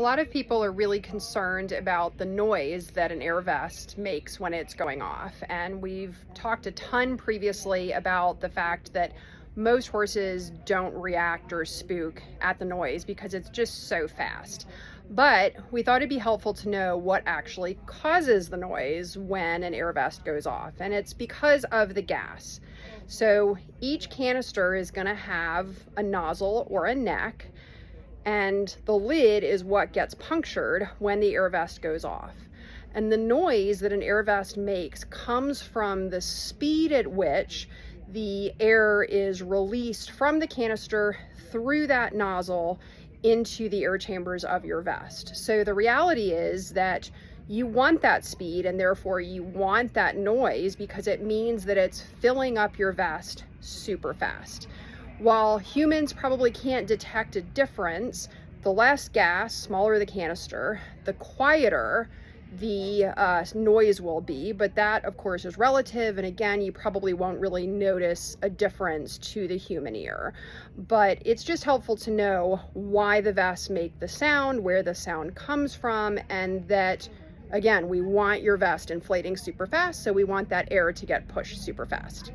A lot of people are really concerned about the noise that an air vest makes when it's going off. And we've talked a ton previously about the fact that most horses don't react or spook at the noise because it's just so fast. But we thought it'd be helpful to know what actually causes the noise when an air vest goes off. And it's because of the gas. So each canister is going to have a nozzle or a neck, and the lid is what gets punctured when the air vest goes off. And the noise that an air vest makes comes from the speed at which the air is released from the canister through that nozzle into the air chambers of your vest. So the reality is that you want that speed, and therefore you want that noise, because it means that it's filling up your vest super fast. While humans probably can't detect a difference, the less gas, smaller the canister, the quieter the noise will be. But that, of course, is relative. And again, you probably won't really notice a difference to the human ear. But it's just helpful to know why the vests make the sound, where the sound comes from, and that, again, we want your vest inflating super fast. So we want that air to get pushed super fast.